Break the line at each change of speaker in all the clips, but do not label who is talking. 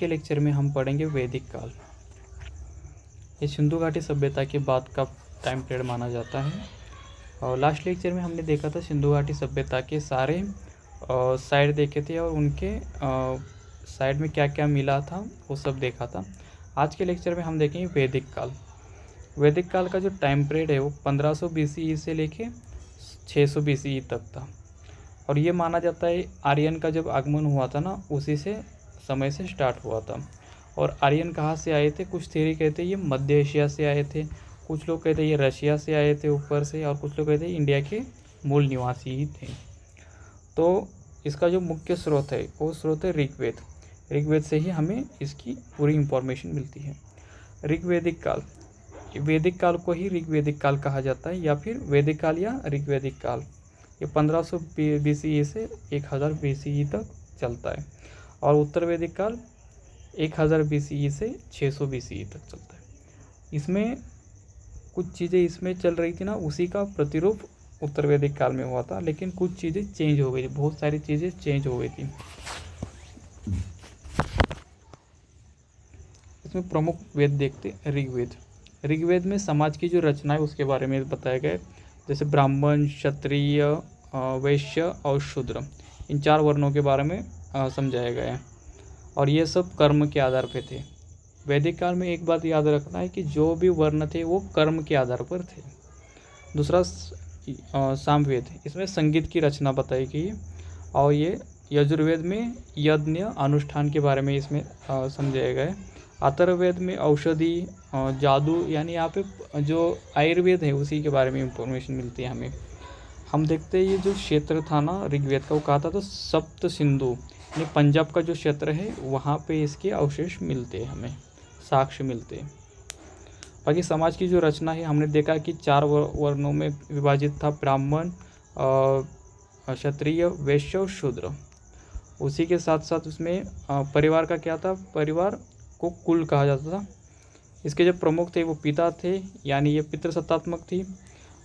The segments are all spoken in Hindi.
के लेक्चर में हम पढ़ेंगे वैदिक काल। ये सिंधु घाटी सभ्यता के बाद का टाइम पीरियड माना जाता है। और लास्ट लेक्चर में हमने देखा था सिंधु घाटी सभ्यता के सारे साइड देखे थे और उनके साइड में क्या क्या मिला था वो सब देखा था। आज के लेक्चर में हम देखेंगे वैदिक काल। वैदिक काल का जो टाइम पीरियड है वो 1500 BCE से लेके 600 BCE तक था। और ये माना जाता है आर्यन का जब आगमन हुआ था ना, उसी से समय से स्टार्ट हुआ था। और आर्यन कहाँ से आए थे? कुछ थ्योरी कहते हैं ये मध्य एशिया से आए थे, कुछ लोग कहते हैं ये रशिया से आए थे ऊपर से, और कुछ लोग कहते हैं इंडिया के मूल निवासी ही थे। तो इसका जो मुख्य स्रोत है वो स्रोत है ऋग्वेद। ऋग्वेद से ही हमें इसकी पूरी इंफॉर्मेशन मिलती है। ऋग्वेदिक काल, वैदिक काल को ही ऋग्वेदिक काल कहा जाता है, या फिर वैदिक काल या ऋग्वेदिक काल। ये 1500 BCE से 1000 BCE तक चलता है। और उत्तर वैदिक काल 1000 BCE से 600 BCE तक चलता है। इसमें कुछ चीज़ें इसमें चल रही थी ना, उसी का प्रतिरूप उत्तर वैदिक काल में हुआ था, लेकिन कुछ चीज़ें चेंज हो गई, बहुत सारी चीज़ें चेंज हो गई थी। इसमें प्रमुख वेद देखते ऋग्वेद। ऋग्वेद में समाज की जो रचना है उसके बारे में बताया गया है, जैसे ब्राह्मण, क्षत्रिय, वैश्य और शूद्र, इन 4 वर्णों के बारे में समझाया गया है। और ये सब कर्म के आधार पे थे। वैदिक काल में एक बात याद रखना है कि जो भी वर्ण थे वो कर्म के आधार पर थे। दूसरा सामवेद, इसमें संगीत की रचना बताई गई है। और ये यजुर्वेद में यज्ञ अनुष्ठान के बारे में इसमें समझाया गया है। अथर्ववेद में औषधि, जादू, यानी यहाँ पे जो आयुर्वेद है उसी के बारे में इंफॉर्मेशन मिलती है हमें। हम देखते हैं ये जो क्षेत्र था ना ऋग्वेद का, वो कहा था तो सप्त सिंधु, यानी पंजाब का जो क्षेत्र है वहाँ पे इसके अवशेष मिलते हैं, हमें साक्ष्य मिलते हैं। बाकी समाज की जो रचना है हमने देखा कि 4 वर्णों में विभाजित था, ब्राह्मण, क्षत्रिय, वैश्य और शूद्र। उसी के साथ साथ उसमें परिवार का क्या था? परिवार को कुल कहा जाता था। इसके जो प्रमुख थे वो पिता थे, यानी ये पितृसत्तात्मक थी।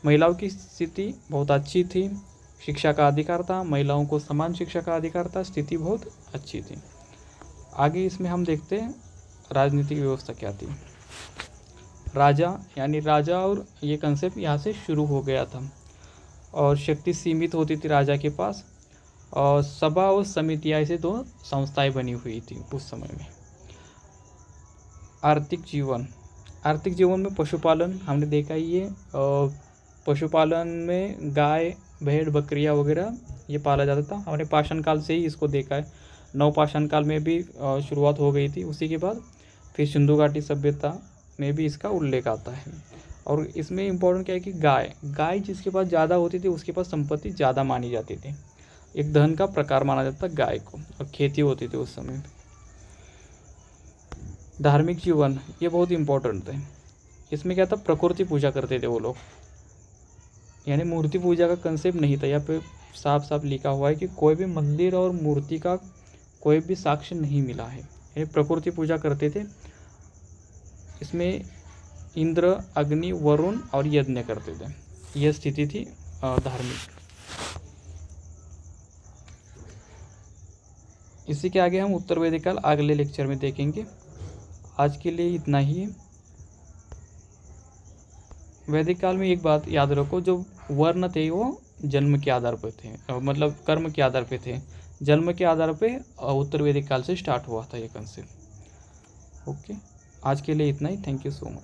महिलाओं की स्थिति बहुत अच्छी थी, शिक्षा का अधिकार था, महिलाओं को समान शिक्षा का अधिकार था, स्थिति बहुत अच्छी थी। आगे इसमें हम देखते हैं राजनीतिक व्यवस्था क्या थी। राजा, यानी राजा, और ये कंसेप्ट यहाँ से शुरू हो गया था। और शक्ति सीमित होती थी राजा के पास। और सभा और समितियाँ, ऐसे 2 संस्थाएं बनी हुई थी उस समय में। आर्थिक जीवन में पशुपालन हमने देखा ही है। पशुपालन में गाय, भेड़, बकरियां वगैरह ये पाला जाता था। हमने पाषाण काल से ही इसको देखा है। नवपाषाण काल में भी शुरुआत हो गई थी। उसी के बाद फिर सिंधु घाटी सभ्यता में भी इसका उल्लेख आता है। और इसमें इम्पोर्टेंट क्या है कि गाय जिसके पास ज़्यादा होती थी उसके पास संपत्ति ज़्यादा मानी जाती थी। एक धन का प्रकार माना जाता गाय को, और खेती होती थी उस समय। धार्मिक जीवन, ये बहुत इम्पोर्टेंट है। इसमें क्या था? प्रकृति पूजा करते थे वो लोग, यानी मूर्ति पूजा का कंसेप्ट नहीं था। यहाँ पे साफ साफ लिखा हुआ है कि कोई भी मंदिर और मूर्ति का कोई भी साक्ष्य नहीं मिला है, यानी प्रकृति पूजा करते थे। इसमें इंद्र, अग्नि, वरुण और यज्ञ करते थे। यह स्थिति थी धार्मिक। इसी के आगे हम उत्तर वैदिक काल अगले लेक्चर में देखेंगे। आज के लिए इतना ही है। वैदिक काल में एक बात याद रखो, जो वर्ण थे वो जन्म के आधार पर थे, मतलब कर्म के आधार पे थे। जन्म के आधार पे उत्तर वैदिक काल से स्टार्ट हुआ था ये कंसेप्ट। ओके, आज के लिए इतना ही। Thank you so much.